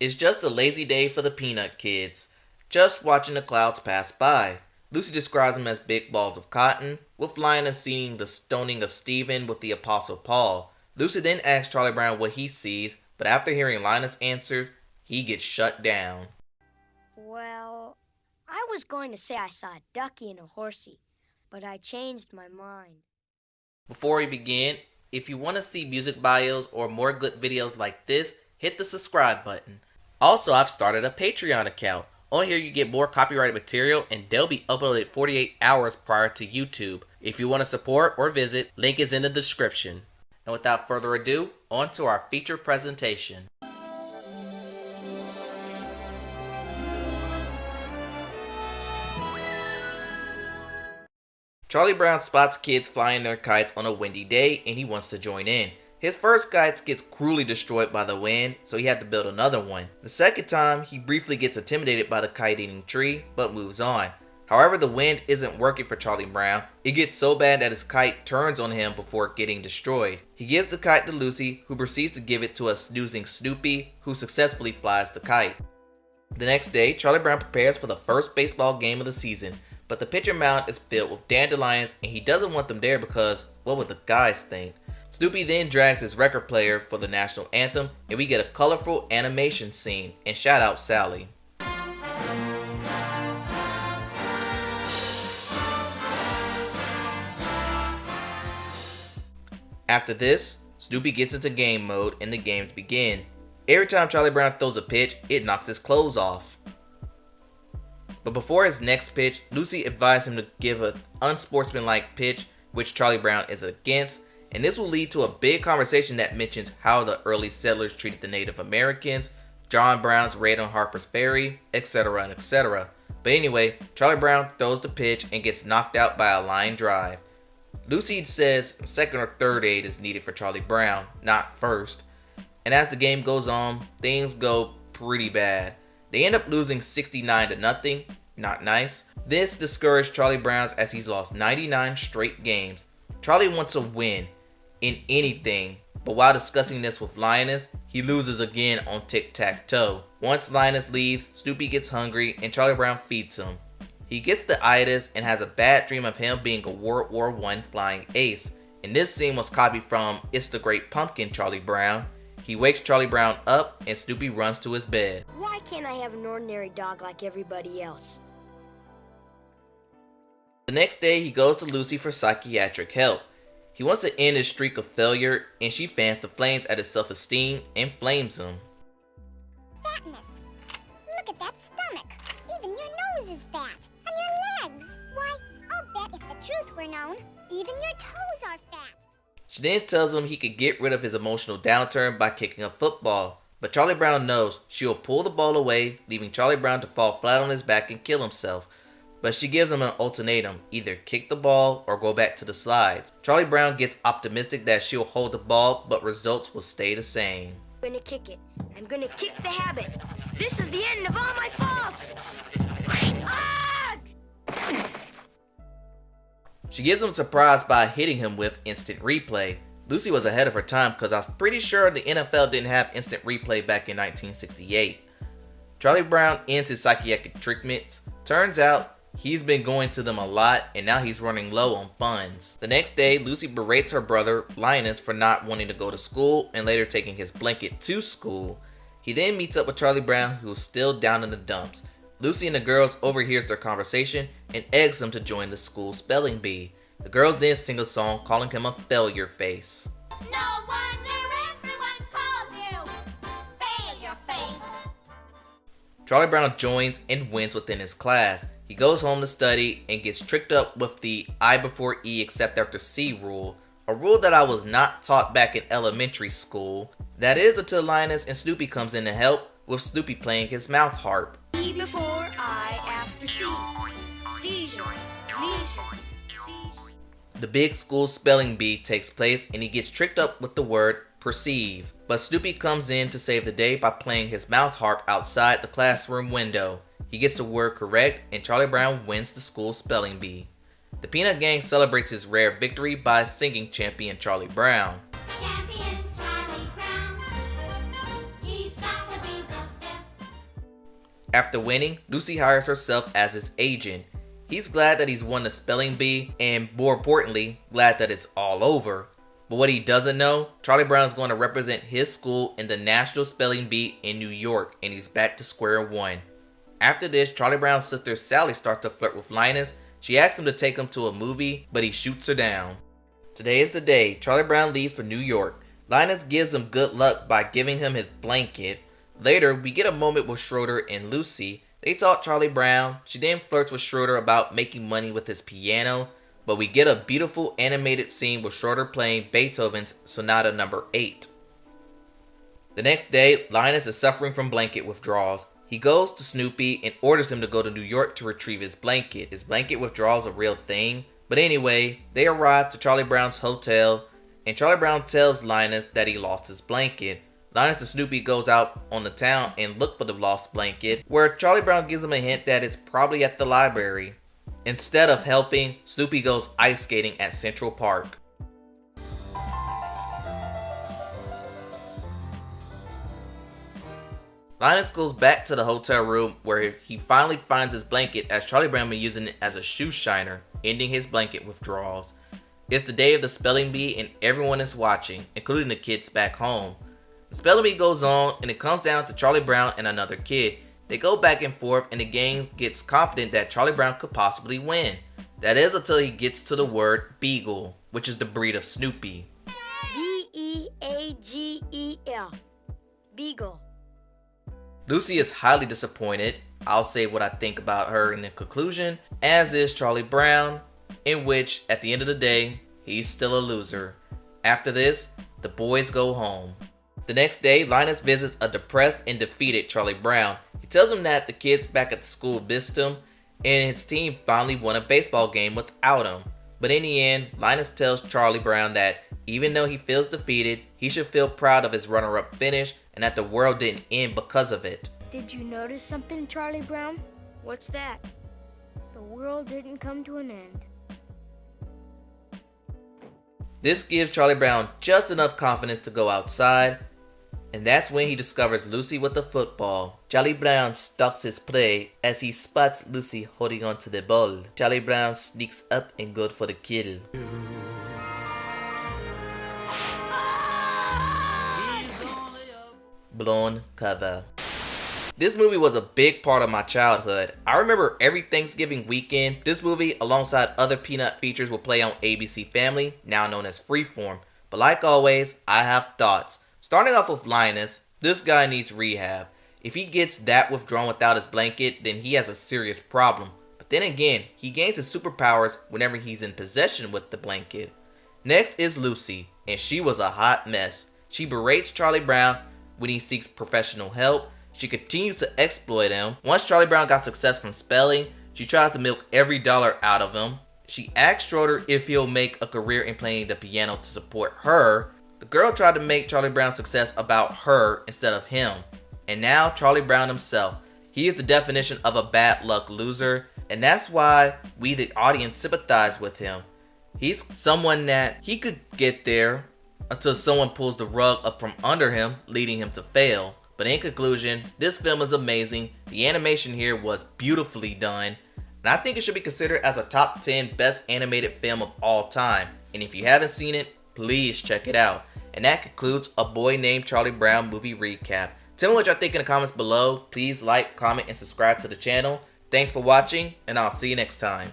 It's just a lazy day for the Peanut kids, just watching the clouds pass by. Lucy describes them as big balls of cotton, with Linus seeing the stoning of Stephen with the Apostle Paul. Lucy then asks Charlie Brown what he sees, but after hearing Linus' answers, he gets shut down. Well, I was going to say I saw a ducky and a horsey, but I changed my mind. Before we begin, if you want to see music bios or more good videos like this, hit the subscribe button. Also, I've started a Patreon account. On here you get more copyrighted material and they'll be uploaded 48 hours prior to YouTube. If you want to support or visit, link is in the description. And without further ado, on to our feature presentation. Charlie Brown spots kids flying their kites on a windy day and he wants to join in. His first kite gets cruelly destroyed by the wind, so he had to build another one. The second time, he briefly gets intimidated by the kite-eating tree, but moves on. However, the wind isn't working for Charlie Brown. It gets so bad that his kite turns on him before getting destroyed. He gives the kite to Lucy, who proceeds to give it to a snoozing Snoopy, who successfully flies the kite. The next day, Charlie Brown prepares for the first baseball game of the season, but the pitcher mound is filled with dandelions and he doesn't want them there because, what would the guys think? Snoopy then drags his record player for the national anthem and we get a colorful animation scene, and shout out Sally. After this, Snoopy gets into game mode and the games begin. Every time Charlie Brown throws a pitch, it knocks his clothes off. But before his next pitch, Lucy advised him to give an unsportsmanlike pitch, which Charlie Brown is against, and this will lead to a big conversation that mentions how the early settlers treated the Native Americans, John Brown's raid on Harper's Ferry, etc. and etc. But anyway, Charlie Brown throws the pitch and gets knocked out by a line drive. Lucy says second or third aid is needed for Charlie Brown, not first. And as the game goes on, things go pretty bad. They end up losing 69-0, not nice. This discouraged Charlie Brown as he's lost 99 straight games. Charlie wants a win in anything, but while discussing this with Linus, he loses again on tic-tac-toe. Once Linus leaves, Snoopy gets hungry and Charlie Brown feeds him. He gets the itis and has a bad dream of him being a World War I flying ace. And this scene was copied from It's the Great Pumpkin Charlie Brown. He wakes Charlie Brown up and Snoopy runs to his bed. Why can't I have an ordinary dog like everybody else? The next day, he goes to Lucy for psychiatric help. He wants to end his streak of failure, and she fans the flames at his self-esteem and flames him. Fatness. Look at that stomach. Even your nose is fat. And your legs. Why, I'll bet if the truth were known, even your toes are fat. She then tells him he could get rid of his emotional downturn by kicking a football. But Charlie Brown knows she will pull the ball away, leaving Charlie Brown to fall flat on his back and kill himself. But she gives him an ultimatum, either kick the ball or go back to the slides. Charlie Brown gets optimistic that she'll hold the ball, but results will stay the same. I'm gonna kick it. I'm gonna kick the habit. This is the end of all my faults. She gives him a surprise by hitting him with instant replay. Lucy was ahead of her time because I'm pretty sure the NFL didn't have instant replay back in 1968. Charlie Brown ends his psychiatric treatments. Turns out, he's been going to them a lot and now he's running low on funds. The next day, Lucy berates her brother, Linus, for not wanting to go to school and later taking his blanket to school. He then meets up with Charlie Brown, who is still down in the dumps. Lucy and the girls overhears their conversation and eggs them to join the school spelling bee. The girls then sing a song calling him a failure face. No wonder everyone calls you Failure Face. Charlie Brown joins and wins within his class. He goes home to study and gets tricked up with the I before E except after C rule, a rule that I was not taught back in elementary school. That is until Linus and Snoopy comes in to help, with Snoopy playing his mouth harp. E before I after C. Seizure. Leisure. Seizure. The big school spelling bee takes place and he gets tricked up with the word perceive. But Snoopy comes in to save the day by playing his mouth harp outside the classroom window. He gets the word correct and Charlie Brown wins the school spelling bee. The Peanut Gang celebrates his rare victory by singing Champion Charlie Brown. Champion Charlie Brown. He's got to be the best. After winning, Lucy hires herself as his agent. He's glad that he's won the spelling bee, and more importantly, glad that it's all over. But what he doesn't know, Charlie Brown is going to represent his school in the National Spelling Bee in New York, and he's back to square one. After this, Charlie Brown's sister Sally starts to flirt with Linus. She asks him to take him to a movie, but he shoots her down. Today is the day. Charlie Brown leaves for New York. Linus gives him good luck by giving him his blanket. Later, we get a moment with Schroeder and Lucy. They talk Charlie Brown. She then flirts with Schroeder about making money with his piano. But we get a beautiful animated scene with Schroeder playing Beethoven's Sonata No. 8. The next day, Linus is suffering from blanket withdrawals. He goes to Snoopy and orders him to go to New York to retrieve his blanket. His blanket withdrawal is a real thing. But anyway, they arrive to Charlie Brown's hotel, and Charlie Brown tells Linus that he lost his blanket. Linus and Snoopy goes out on the town and look for the lost blanket, where Charlie Brown gives him a hint that it's probably at the library. Instead of helping, Snoopy goes ice skating at Central Park. Linus goes back to the hotel room where he finally finds his blanket, as Charlie Brown been using it as a shoe shiner, ending his blanket withdrawals. It's the day of the spelling bee and everyone is watching, including the kids back home. The spelling bee goes on and it comes down to Charlie Brown and another kid. They go back and forth and the gang gets confident that Charlie Brown could possibly win. That is until he gets to the word beagle, which is the breed of Snoopy. B-E-A-G-E-L. Beagle. Lucy is highly disappointed. I'll say what I think about her in the conclusion, as is Charlie Brown, in which, at the end of the day, he's still a loser. After this, the boys go home. The next day, Linus visits a depressed and defeated Charlie Brown. He tells him that the kids back at the school missed him, and his team finally won a baseball game without him. But in the end, Linus tells Charlie Brown that even though he feels defeated, he should feel proud of his runner-up finish and that the world didn't end because of it. Did you notice something, Charlie Brown? What's that? The world didn't come to an end. This gives Charlie Brown just enough confidence to go outside, and that's when he discovers Lucy with the football. Charlie Brown stalks his prey as he spots Lucy holding onto the ball. Charlie Brown sneaks up and goes for the kill. Blown cover. This movie was a big part of my childhood. I remember every Thanksgiving weekend, this movie alongside other Peanut features would play on ABC Family, now known as Freeform. But like always, I have thoughts. Starting off with Linus, this guy needs rehab. If he gets that withdrawn without his blanket, then he has a serious problem. But then again, he gains his superpowers whenever he's in possession with the blanket. Next is Lucy, and she was a hot mess. She berates Charlie Brown when he seeks professional help. She continues to exploit him. Once Charlie Brown got success from spelling, she tried to milk every dollar out of him. She asked Schroeder if he'll make a career in playing the piano to support her. The girl tried to make Charlie Brown's success about her instead of him. And now Charlie Brown himself. He is the definition of a bad luck loser, and that's why we the audience sympathize with him. He's someone that he could get there until someone pulls the rug up from under him, leading him to fail. But in conclusion, this film is amazing. The animation here was beautifully done, and I think it should be considered as a top 10 best animated film of all time. And if you haven't seen it, please check it out. And that concludes A Boy Named Charlie Brown movie recap. Tell me what y'all think in the comments below. Please like, comment, and subscribe to the channel. Thanks for watching, and I'll see you next time.